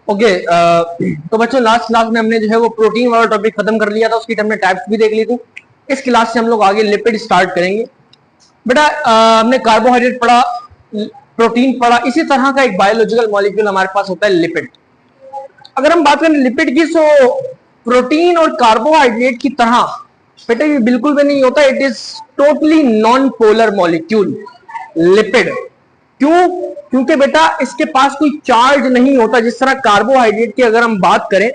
Okay तो बच्चों last class में हमने जो है वो प्रोटीन वाला टॉपिक खत्म कर लिया था, उसकी हमने टाइप्स भी देख ली थी। इस क्लास से हम लोग आगे लिपिड स्टार्ट करेंगे। बेटा हमने कार्बोहाइड्रेट पढ़ा, प्रोटीन पढ़ा, इसी तरह का एक बायोलॉजिकल मॉलिक्यूल हमारे पास होता है लिपिड। अगर हम बात करें लिपिड की तो प्रोटीन और कार्बोहाइड्रेट की तरह बेटा ये बिल्कुल भी नहीं होता। It is totally non polar molecule lipid. क्यों? क्योंकि बेटा इसके पास कोई चार्ज नहीं होता। जिस तरह कार्बोहाइड्रेट की अगर हम बात करें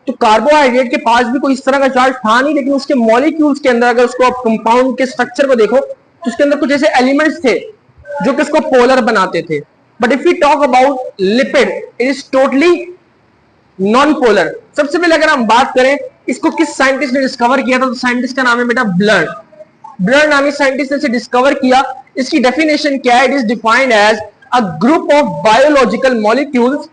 तो कार्बोहाइड्रेट के पास भी कोई इस तरह का चार्ज था नहीं, लेकिन उसके मॉलिक्यूल्स के अंदर अगर उसको आप कंपाउंड के स्ट्रक्चर को देखो तो उसके अंदर कुछ ऐसे एलिमेंट्स थे जो कि इसको पोलर बनाते थे। But if you talk about lipid it is totally non polar. सबसे पहले अगर हम बात करें इसको किस साइंटिस्ट ने डिस्कवर किया था, तो साइंटिस्ट का नाम है बेटा ब्लर। ब्लर नामी साइंटिस्ट ने इसे डिस्कवर किया। इसकी डेफिनेशन क्या है? It is defined as a group of biological molecules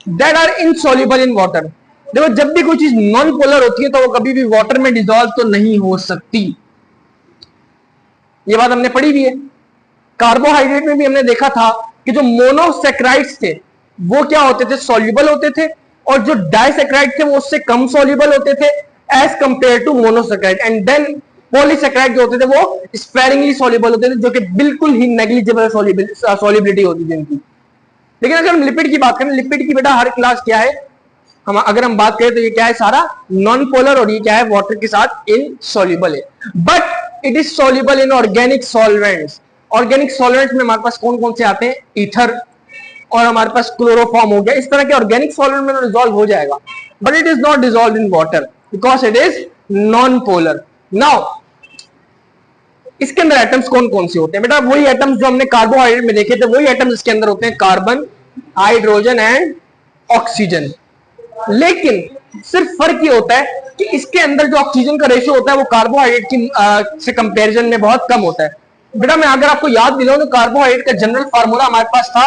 that are insoluble in water. देखो जब भी कोई चीज नॉन पोलर होती है तो वो कभी भी वाटर में डिसॉल्व तो नहीं हो सकती। ये बात हमने पढ़ी भी है। कार्बोहाइड्रेट में भी हमने देखा था कि जो मोनोसेक्राइड्स थे वो क्या होते थे? सॉल्युबल होते थे, और जो डाइसेक्राइड थे वो उससे कम सॉल्युबल होते थे as compare to monosaccharide. And then polysaccharide जो होते थे वो स्पेरिंगली सॉल्युबल होते थे, जो कि बिल्कुल ही नेग्लिजिबल सॉल्युबिलिटी होती थी इनकी। लेकिन अगर हम लिपिड की बात करें, लिपिड की बेटा हर क्लास क्या है, हम अगर हम बात करें तो ये क्या है? सारा नॉन पोलर, और ये क्या है? वाटर के साथ इनसॉल्युबल है। But it is soluble in organic solvents. Organic solvents में हमारे पास कौन कौन से आते हैं? ईथर, और हमारे पास क्लोरोफॉर्म हो गया। इस तरह के ऑर्गेनिक सॉल्वेंट में डिसॉल्व हो जाएगा, but it is not dissolve in water because it is non polar. Now इसके अंदर एटम्स कौन कौन से होते हैं? बेटा वही एटम्स जो हमने कार्बोहाइड्रेट में देखे थे, वही एटम्स इसके अंदर होते हैं, कार्बन, हाइड्रोजन एंड ऑक्सीजन। लेकिन सिर्फ फर्क ये होता है कि इसके अंदर जो ऑक्सीजन का रेशियो होता है वो कार्बोहाइड्रेट की से कंपैरिजन में बहुत कम होता है। बेटा मैं अगर आपको याद दिलाऊं तो कार्बोहाइड्रेट का जनरल फार्मूला हमारे पास था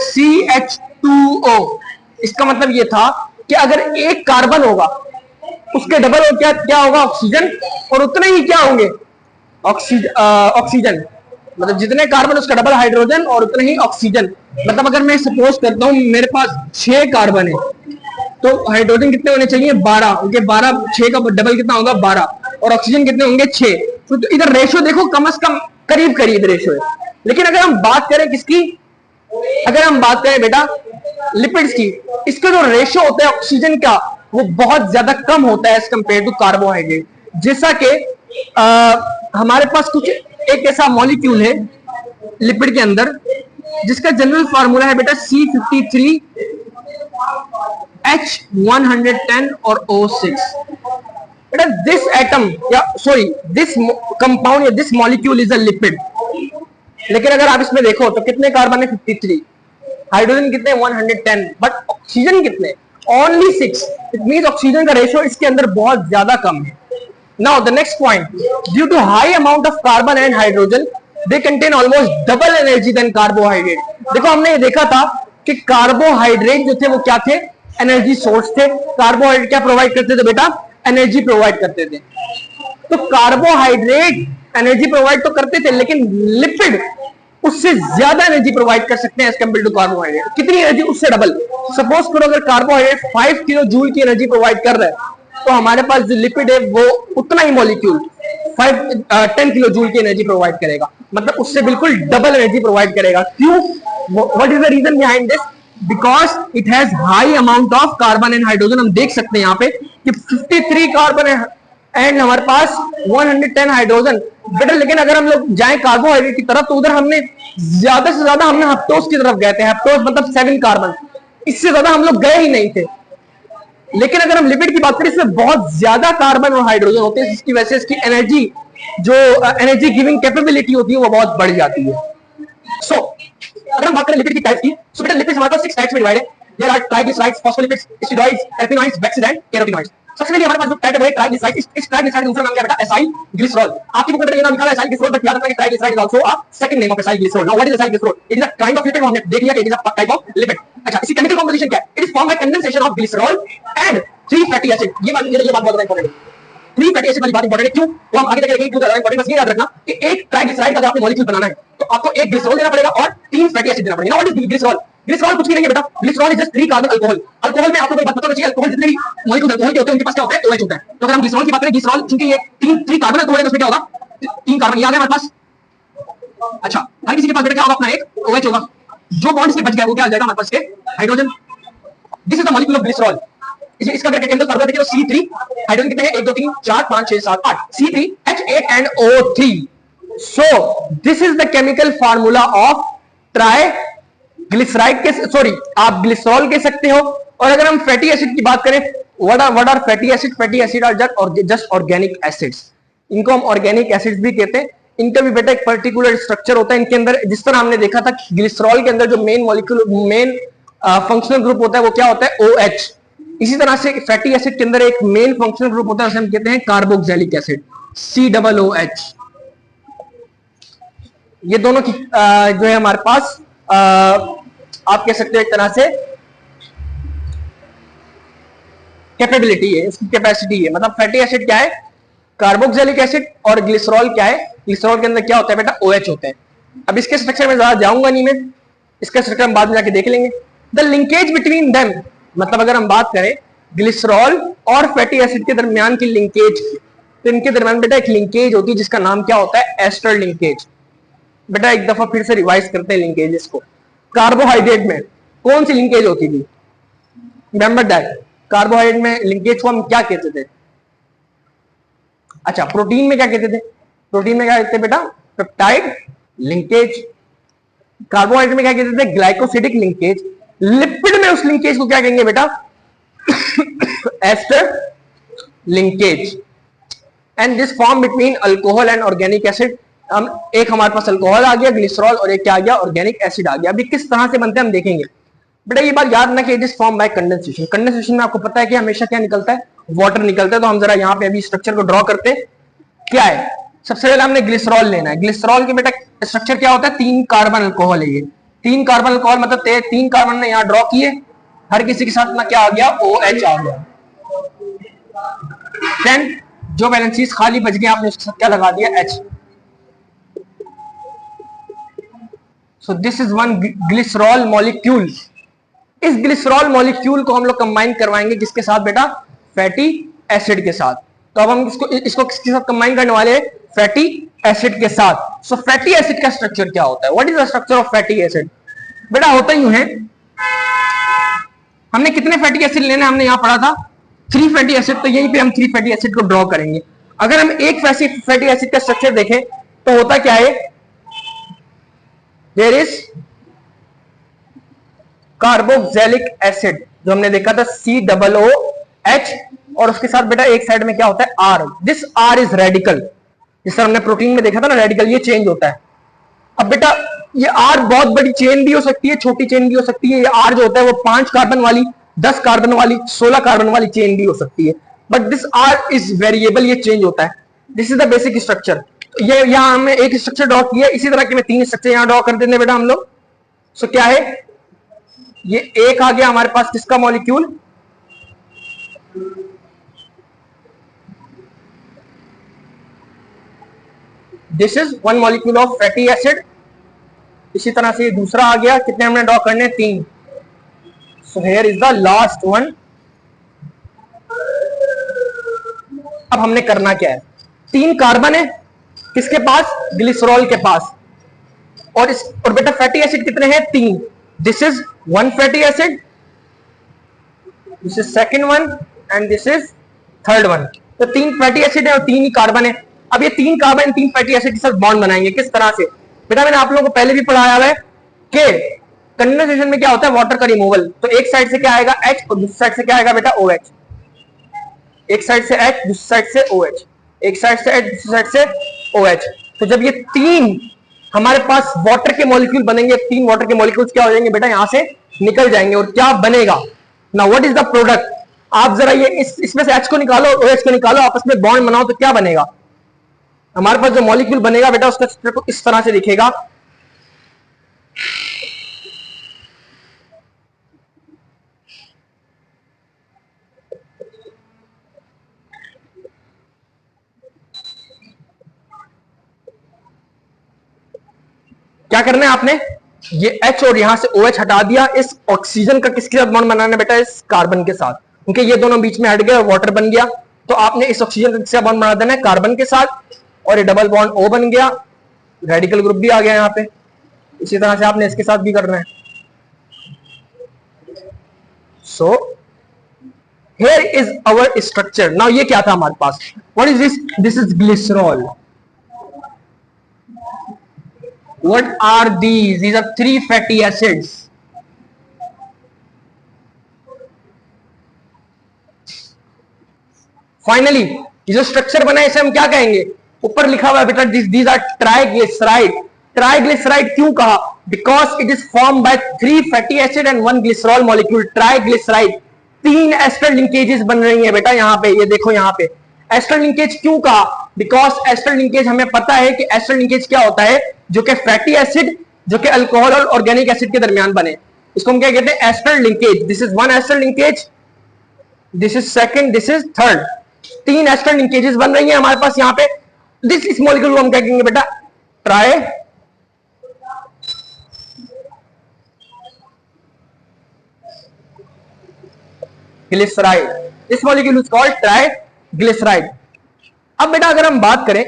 CH2O। इसका मतलब ये था कि अगर एक कार्बन होगा उसके डबल क्या क्या होगा? ऑक्सीजन, और उतने ही क्या होंगे? ऑक्सीजन। मतलब जितने कार्बन उसका डबल हाइड्रोजन और उतने ही ऑक्सीजन। मतलब अगर मैं सपोज करता हूं मेरे पास 6 कार्बन है तो हाइड्रोजन कितने होने चाहिए? 12। ओके 12, 6 का डबल कितना होगा? 12, और ऑक्सीजन कितने होंगे? 6। तो इधर रेशियो देखो कम से कम करीब करीब रेशियो है। लेकिन अगर हम बात करें किसकी? अगर हम बात करें बेटा लिपिड्स की, इसका जो रेशियो होता है ऑक्सीजन का वो बहुत ज्यादा कम होता है एज कंपेयर टू कार्बोहाइड्रेट। जैसा कि हमारे पास कुछ एक ऐसा मॉलिक्यूल है लिपिड के अंदर जिसका जनरल फार्मूला है बेटा C53 H110 और O6। बेटा दिस एटम या सॉरी दिस कंपाउंड या this molecule is a lipid. लेकिन अगर आप इसमें देखो तो कितने कार्बन है? 53, हाइड्रोजन कितने? 110, बट ऑक्सीजन कितने? ओनली 6। इट मींस ऑक्सीजन का रेशियो इसके अंदर बहुत ज्यादा कम है। Now the next point, due to high amount of carbon and hydrogen they contain almost double energy than carbohydrate. देखो हमने ये देखा था कि कार्बोहाइड्रेट जो थे वो क्या थे? एनर्जी सोर्स थे। कार्बोहाइड्रेट क्या प्रोवाइड करते थे बेटा? एनर्जी प्रोवाइड करते थे। तो कार्बोहाइड्रेट एनर्जी प्रोवाइड तो करते थे, लेकिन लिपिड उससे ज्यादा एनर्जी प्रोवाइड कर सकते हैं एज कंपेयर टू कार्बोहाइड्रेट। कितनी एनर्जी? उससे डबल। सपोज करो अगर कार्बोहाइड्रेट 5 किलो जूल की एनर्जी प्रोवाइड कर रहा है तो हमारे पास जो लिपिड है वो उतना ही मॉलिक्यूल 10 किलो जूल की एनर्जी प्रोवाइड करेगा। मतलब उससे बिल्कुल डबल एनर्जी प्रोवाइड करेगा। क्यों? What is the reason behind this? Because it has high amount of carbon and hydrogen. हम देख सकते हैं यहाँ पे कि 53 कार्बन एंड हमारे पास 110 हाइड्रोजन। बेटा लेकिन अगर हम लोग जाएं कार्बोहाइड्रेट की तरफ तो उधर हमने ज्यादा से ज्यादा हमने हेप्टोज की तरफ गए थे। हेप्टोज मतलब 7 कार्बन, इससे ज्यादा हम लोग गए ही नहीं थे। लेकिन अगर हम लिपिड की बात करें इसमें बहुत ज्यादा कार्बन और हाइड्रोजन होते हैं, जिसकी वजह से इसकी एनर्जी जो एनर्जी गिविंग कैपेबिलिटी होती है वो बहुत बढ़ जाती है। सो अगर हम बात करें लिपिड की टाइप्स की, सो बेटा लिपिड्स हमारे पास 6 टाइप्स में डिवाइड है। There are triglycerides, phospholipids, steroids, alpinoids, waxes and carotenoids. सबसे पहले हमारे पास जो टाइप है ट्राइग्लिसराइड। इस ट्राइग्लिसराइड का दूसरा नाम क्या बेटा? Acyl glycerol. आपकी बुक में ये नाम लिखा है एसाइल ग्लिसरॉल, बट याद रखना कि triglyceride is also a second name of acyl glycerol. Now what is acyl glycerol? It is a kind of lipid. हमने देख लिया कि it is a type of lipid. अच्छा इसकी केमिकल कंपोजिशन क्या है? It is formed by condensation of glycerol and 3 fatty acid. ये बात बहुत इंपॉर्टेंट है। 3 फैटी एसिड वाली बात इंपॉर्टेंट है। क्यों? तो हम आगे देखेंगे क्यों ज्यादा इंपॉर्टेंट। बस ये याद रखना कि एक ट्राइग्लिसराइड का अगर आपको मॉलिक्यूल बनाना है तो आपको एक ग्लिसरॉल देना पड़ेगा और 3 फैटी एसिड देना पड़ेगा। What is glycerol? ग्लिसरॉल कुछ भी नहीं है बेटा, glycerol is just 3 carbon alcohol. Alcohol में आपको कोई बात पता होना चाहिए, अल्कोहल जितने भी मॉलिक्यूल अल्कोहल के होते हैं उनके पास क्या होता है, OH होता है। तो अगर हम ग्लिसरॉल की बात करें, ग्लिसरॉल चूंकि ये 3 कार्बन अल्कोहल है तो उसमें क्या होगा, 3 कार्बन ये आ गया हमारे पास। अच्छा, हर किसी के पास बेटा क्या होगा, अपना एक OH होगा। जो बॉन्ड से बच गया वो क्या आ जाएगा हमारे पास के hydrogen. This is the molecule of glycerol. इसका अगर केमिकल फॉर्मूला देखिए तो C3 हाइड्रोजन कितने हैं, 1 2 3 4 5 6 7 8, C3H8 and O3। so this is the chemical formula of triglyceride के, सॉरी आप ग्लिसरॉल कह सकते हो। और अगर हम फैटी एसिड की बात करें, what are fatty acid, fatty acid are just organic acids. इनको हम ऑर्गेनिक एसिड्स भी कहते हैं। इनका भी बेटा एक पर्टिकुलर स्ट्रक्चर होता है इनके अंदर। जिस तरह हमने देखा था ग्लिसरॉल के अंदर जो main molecule, main functional group होता है वो क्या होता है, OH। इसी तरह से फैटी एसिड के अंदर एक मेन फंक्शनल ग्रुप होता है उसे हम कहते हैं कार्बोक्सिलिक एसिड, COOH। ये दोनों की जो है हमारे पास आप कह सकते हो एक तरह से कैपेबिलिटी है, इसकी कैपेसिटी है। मतलब फैटी एसिड क्या है, कार्बोक्सिलिक एसिड, और ग्लिसरॉल क्या है, ग्लिसरॉल के अंदर क्या होता है बेटा, OH होते हैं। अब इसके स्ट्रक्चर में ज्यादा जाऊंगा नहीं मैं, इसका स्ट्रक्चर हम बाद में जाके देख लेंगे। द लिंकेज बिटवीन देम, मतलब अगर हम बात करें ग्लिसरॉल और फैटी एसिड के दरमियान की लिंकेज की, तो इनके दरमियान बेटा एक लिंकेज होती है जिसका नाम क्या होता है, एस्टर लिंकेज। बेटा एक दफा फिर से रिवाइज करते हैं लिंकेजेस को। कार्बोहाइड्रेट में कौन सी लिंकेज होती थी, रिमेंबर दैट। कार्बोहाइड्रेट में लिंकेज को हम क्या कहते थे, अच्छा प्रोटीन में क्या कहते थे, प्रोटीन में क्या कहते थे बेटा, पेप्टाइड लिंकेज। कार्बोहाइड्रेट में क्या कहते थे, ग्लाइकोसिडिक लिंकेज। लिपिड में उस लिंकेज को क्या कहेंगे बेटा, ester linkage. And this form between alcohol and organic acid. हम एक हमारे पास अल्कोहल आ गया ग्लिसरॉल, और एक क्या आ गया, ऑर्गेनिक एसिड आ गया। अभी किस तरह से बनते हैं हम देखेंगे। बेटा ये बात याद रखना कि it is form bye condensation. Condensation में आपको पता है कि हमेशा क्या निकलता है, वाटर निकलता है। तो हम जरा यहाँ पे अभी स्ट्रक्चर को ड्रॉ करते हैं। क्या है, सबसे पहले हमने ग्लिसरॉल लेना है। ग्लिसरॉल के बेटा स्ट्रक्चर क्या होता है, 3 कार्बन अल्कोहल है ये। 3 कार्बन अल्कोहल मतलब 3 कार्बन ने यहाँ ड्रॉ किए, हर किसी के साथ में क्या आ गया, OH आ गया। देन जो वैलेंसीज खाली बच गए आपने उसके साथ क्या लगा दिया, H। So this is one glycerol molecule. इस ग्लिसरॉल मॉलिक्यूल को हम लोग कंबाइन करवाएंगे किसके साथ बेटा, फैटी एसिड के साथ। तो अब हम इसको किसके साथ कंबाइन करने वाले हैं, फैटी एसिड के साथ। सो फैटी एसिड का स्ट्रक्चर क्या होता है, what is the structure of fatty acid. बेटा होता यूं है, हमने कितने फैटी एसिड लेने हमने यहां पढ़ा था, 3 फैटी एसिड। तो यहीं पे हम 3 फैटी एसिड को ड्रॉ करेंगे। अगर हम एक फैटी एसिड का स्ट्रक्चर देखें तो होता क्या है, देयर इज कार्बोक्सिलिक एसिड जो हमने देखा था COOH, और उसके साथ बेटा एक साइड में क्या होता है, R। This R is radical. जिस तरह हमने प्रोटीन में देखा था ना, रेडिकल ये चेंज होता है। अब बेटा ये R बहुत बड़ी चेन भी हो सकती है, छोटी चेन भी हो सकती है। ये R जो होता है वो 5 कार्बन वाली, 10 कार्बन वाली, 16 कार्बन वाली चेन भी हो सकती है। But this R is variable, ये चेंज होता है। This is the basic structure. ये यहां हमने एक स्ट्रक्चर ड्रॉ किया, इसी तरह के मैं 3 स्ट्रक्चर यहां ड्रॉ कर देते बेटा हम लोग। सो क्या है, ये एक आ गया हमारे पास किसका molecule, this is one molecule of fatty acid. इसी तरह से दूसरा आ गया, कितने हमने ड्रॉ करने, 3। सो here is the last one. अब हमने करना क्या है, 3 कार्बन है किसके पास, ग्लिसरॉल के पास। और बेटा फैटी एसिड कितने हैं, 3। This is 1 fatty acid, this is second one, and this is third one. तो 3 फैटी एसिड है और 3 ही कार्बन है। अब ये 3 कार्बन 3 फैटी एसिड के साथ बॉन्ड बनाएंगे किस तरह से। बेटा मैंने आप लोगों को पहले भी पढ़ाया है कि कंडेंसेशन में क्या होता है, वाटर का रिमूवल। तो एक साइड से क्या आएगा, H, और दूसरी साइड से क्या आएगा बेटा, OH। एक साइड से H, दूसरी साइड से OH, एक साइड से H, दूसरी साइड से OH। तो जब ये 3 हमारे पास वाटर के मॉलिक्यूल बनेंगे, 3 वाटर के मॉलिक्यूल्स क्या हो जाएंगे बेटा, यहां से निकल जाएंगे। और क्या बनेगा, now what is the product. आप जरा ये इसमें से H को निकालो, OH को निकालो, आपस में बॉन्ड बनाओ, तो क्या बनेगा हमारे पास, जो मॉलिक्यूल बनेगा बेटा उसका स्ट्रक्चर को इस तरह से दिखेगा। क्या करना है आपने, ये H और यहां से OH हटा दिया, इस ऑक्सीजन का किसके साथ बॉन्ड बनाना बेटा, इस कार्बन के साथ, क्योंकि ये दोनों बीच में हट गए, वाटर बन गया, तो आपने इस ऑक्सीजन का किससे बॉन्ड बना देना है, कार्बन के साथ, और ये डबल बॉन्ड O बन गया, रेडिकल ग्रुप भी आ गया यहाँ पे। इसी तरह से आपने इसके साथ भी करना है। So here is our structure. Now ये क्या था हमारे पास, what is this, this is glycerol. What are these? These are 3 fatty acids. Finally, ये जो स्ट्रक्चर बना है इसे हम क्या कहेंगे, ऊपर लिखा हुआ है बेटा these are ट्राइग्लिसराइड। ट्राइग्लिसराइड क्यों कहा, because it is form by 3 fatty acid and 1 glycerol molecule. Triglyceride, 3 ester linkages बन रही है बेटा यहाँ पे, ये देखो यहाँ पे। एस्टर लिंकेज क्यों कहा, बिकॉज एस्टर लिंकेज हमें पता है कि एस्टर लिंकेज क्या होता है, जो कि फैटी एसिड जो कि अल्कोहल और ऑर्गेनिक एसिड के दरमियान बने, इसको हम क्या कहते हैं, ester linkage. This is 1 ester linkage, this is second, this is third. 3 ester linkages बन रही है हमारे पास यहाँ पे। दिस इस मॉलिक्यूल को हम क्या कहेंगे बेटा, try glyceride. This molecule is called triglyceride. अब बेटा अगर हम बात करें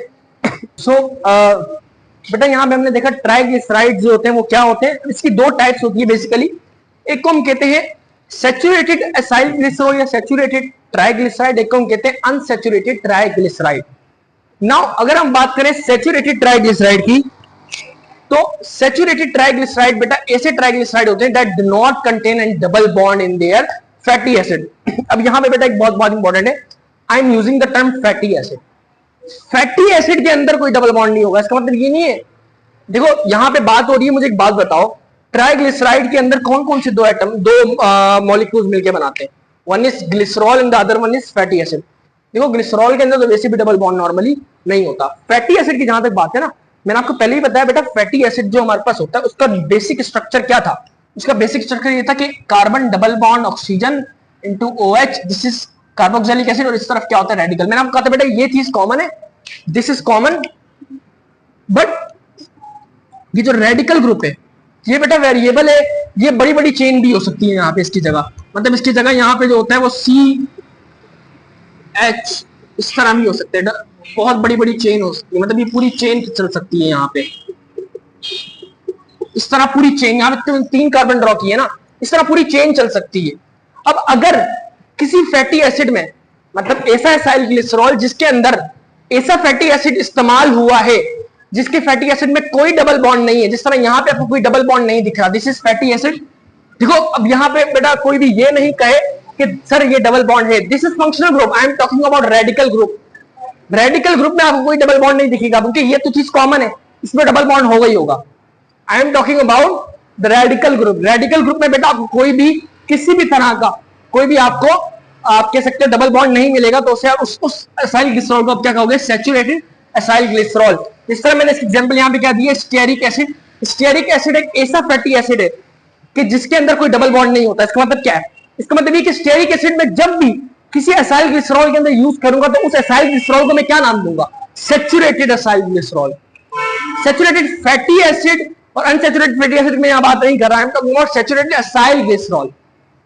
बेटा यहां पे हमने देखा ट्राइग्लिसराइड जो होते हैं वो क्या होते हैं, इसकी 2 टाइप्स होती है बेसिकली। एक को हम कहते हैं सैचुरेटेड एसाइल ग्लिसरॉल या सैचुरेटेड ट्राइग्लिसराइड, एक को हम कहते हैं अनसैचुरेटेड ट्राइग्लिसराइड। नाउ अगर हम बात करें सैचुरेटेड ट्राइग्लिसराइड की, तो सैचुरेटेड ट्राइग्लिसराइड बेटा ऐसे ट्राइग्लिसराइड होते हैं that do not contain an double bond in their fatty acid. अब यहां पे बेटा एक बहुत इंपॉर्टेंट है, I am using the term fatty acid. Fatty acid के अंदर कोई डबल बॉन्ड नहीं होगा, इसका मतलब ये नहीं है। देखो यहां पे बात हो रही है, मुझे एक बात बताओ, ट्राइग्लिसराइड के अंदर कौन कौन से 2 एटम, 2 मॉलिक्यूल्स मिलकर बनाते हैं, one is glycerol and the other one is fatty acid. देखो ग्लिसरॉल के अंदर तो वैसे भी डबल बॉन्ड नॉर्मली नहीं होता। फैटी एसिड की जहां तक बात है ना, मैंने आपको पहले ही बताया बेटा, फैटी एसिड जो हमारे पास होता है उसका बेसिक स्ट्रक्चर क्या था, उसका बेसिक स्ट्रक्चर ये था कि carbon double bond oxygen into OH, this is carboxylic acid, और इस तरफ क्या होता है, रेडिकल। मैंने आपको कहा था बेटा ये चीज कॉमन है, दिस इज कॉमन, बट ये जो रेडिकल ग्रुप है ये बेटा वेरिएबल है, ये बड़ी चेन भी हो सकती है यहाँ पे इसकी जगह, मतलब इसकी जगह यहाँ पे जो होता है वो CH इस तरह भी हो सकते हैं, बहुत बड़ी चेन हो सकती है, मतलब ये पूरी चेन चल सकती है यहाँ पे, इस तरह पूरी चेन, यहाँ पे 3 कार्बन ड्रॉ किए ना, इस तरह पूरी चेन चल सकती है। अब अगर किसी फैटी एसिड में, मतलब ऐसा एसाइल ग्लिसरॉल जिसके अंदर ऐसा फैटी एसिड इस्तेमाल हुआ है जिसके फैटी एसिड में कोई डबल बॉन्ड नहीं है, जिस तरह यहां पे आपको कोई डबल बॉन्ड नहीं दिख रहा, दिस इज फैटी एसिड। देखो अब यहां पे बेटा कोई भी ये नहीं कहे कि सर ये डबल बॉन्ड है, this is functional group, I am talking about radical group. Radical group में आपको कोई डबल बॉन्ड नहीं दिखेगा क्योंकि ये तो चीज कॉमन है, इसमें डबल बॉन्ड होगा ही होगा। I am talking about the radical group. Radical group में बेटा आपको कोई भी किसी भी तरह का कोई भी आपको आप कह सकते हैं डबल बॉन्ड नहीं मिलेगा, तो उसे उस एसाइल ग्लिसरॉल को आप क्या कहोगे, सैचुरेटेड एसाइल ग्लिसरॉल। इस तरह मैंने एग्जांपल यहां पे क्या दिया, स्टीयरिक एसिड। स्टीयरिक एसिड एक ऐसा फैटी एसिड है कि जिसके अंदर कोई डबल बॉन्ड नहीं होता। इसका मतलब क्या है, इसका मतलब ये कि स्टीयरिक एसिड में जब भी किसी एसाइल ग्लिसरॉल के अंदर यूज करूंगा तो उस एसाइल ग्लिसरॉल को मैं क्या नाम दूंगा, saturated acyl glycerol. Saturated fatty acid और अनसैचुरेटेड फैटी एसिड में यहां बात नहीं कर रहा है, talking about saturated acyl glycerol.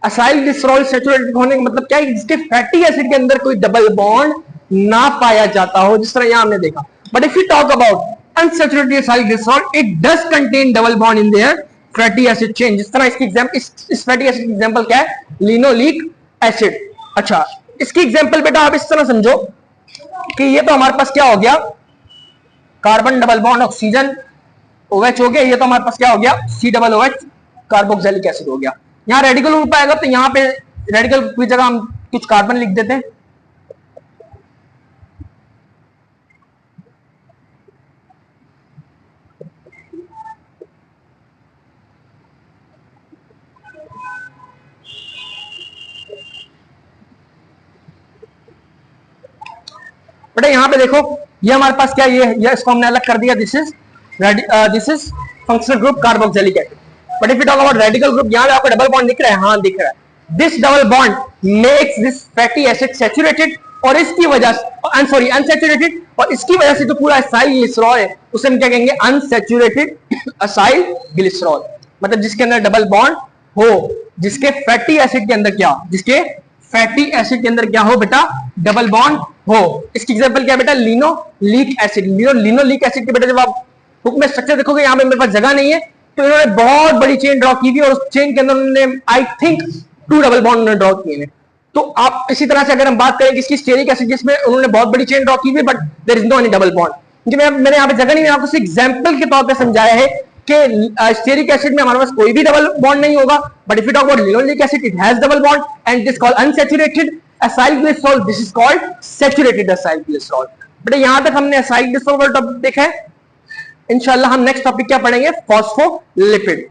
Acyl glycerol saturated होने का मतलब क्या है, जिसके फैटी एसिड के अंदर कोई डबल बॉन्ड ना पाया जाता हो, जिस तरह यहां हमने देखा। But if you talk about unsaturated acyl glycerol, it does contain double bond in their fatty acid chain. जिस तरह इसकी एग्जांपल, इस फैटी एसिड की एग्जांपल क्या है, लिनोलिक एसिड। अच्छा इसकी एग्जांपल बेटा आप इस तरह समझो कि ये तो हमारे पास क्या हो गया, carbon double bond oxygen OH हो गया, ये तो हमारे पास क्या हो गया, COOH कार्बोक्सिलिक एसिड हो गया। यहाँ रेडिकल ग्रुप आएगा तो यहाँ पे रेडिकल ग्रुप की जगह हम कुछ कार्बन लिख देते हैं। बेटा यहाँ पे देखो ये हमारे पास क्या, ये इसको हमने अलग कर दिया, this is functional group carboxylic acid. But if you talk about radical group, यहाँ पे आपको डबल बॉन्ड दिख रहा है, हाँ दिख रहा है। This double bond makes this fatty acid saturated और इसकी वजह से अनसैचुरेटेड, और इसकी वजह से जो पूरा एसाइल ग्लिसरॉल है उसे हम क्या कहेंगे, अनसैचुरेटेड एसाइल ग्लिसरॉल। मतलब जिसके अंदर डबल बॉन्ड हो, जिसके फैटी एसिड के अंदर क्या, जिसके फैटी एसिड के अंदर क्या हो बेटा, डबल बॉन्ड हो। इसकी एग्जांपल क्या है बेटा, लिनोलिक एसिड। लिनोलिक एसिड के बेटा जब आप बुक में स्ट्रक्चर देखोगे, यहां पे मेरे पास जगह नहीं है, तो इन्होंने बहुत बड़ी चेन ड्रॉ की थी और उस चेन के अंदर उन्होंने आई थिंक 2 डबल बॉन्ड उन्होंने ड्रॉ किए हैं। तो आप इसी तरह से अगर हम बात करें किसकी, स्टेरिक एसिड, जिसमें उन्होंने बहुत बड़ी चेन ड्रॉ की हुई, but there is no any double bond. मैंने यहाँ पे जगह नहीं, आपको एग्जाम्पल के तौर पर समझाया है कि स्टेरिक एसिड में हमारे पास कोई भी डबल बॉन्ड नहीं होगा, but if you talk about linoleic acid, it has double bond and it is called unsaturated acyl glycerol, this is called saturated acyl glycerol. बेटा यहां तक हमने असाइल ग्लिसरॉल का टॉपिक देखा है। इंशाल्लाह हम नेक्स्ट टॉपिक क्या पढ़ेंगे, फॉस्फोलिपिड।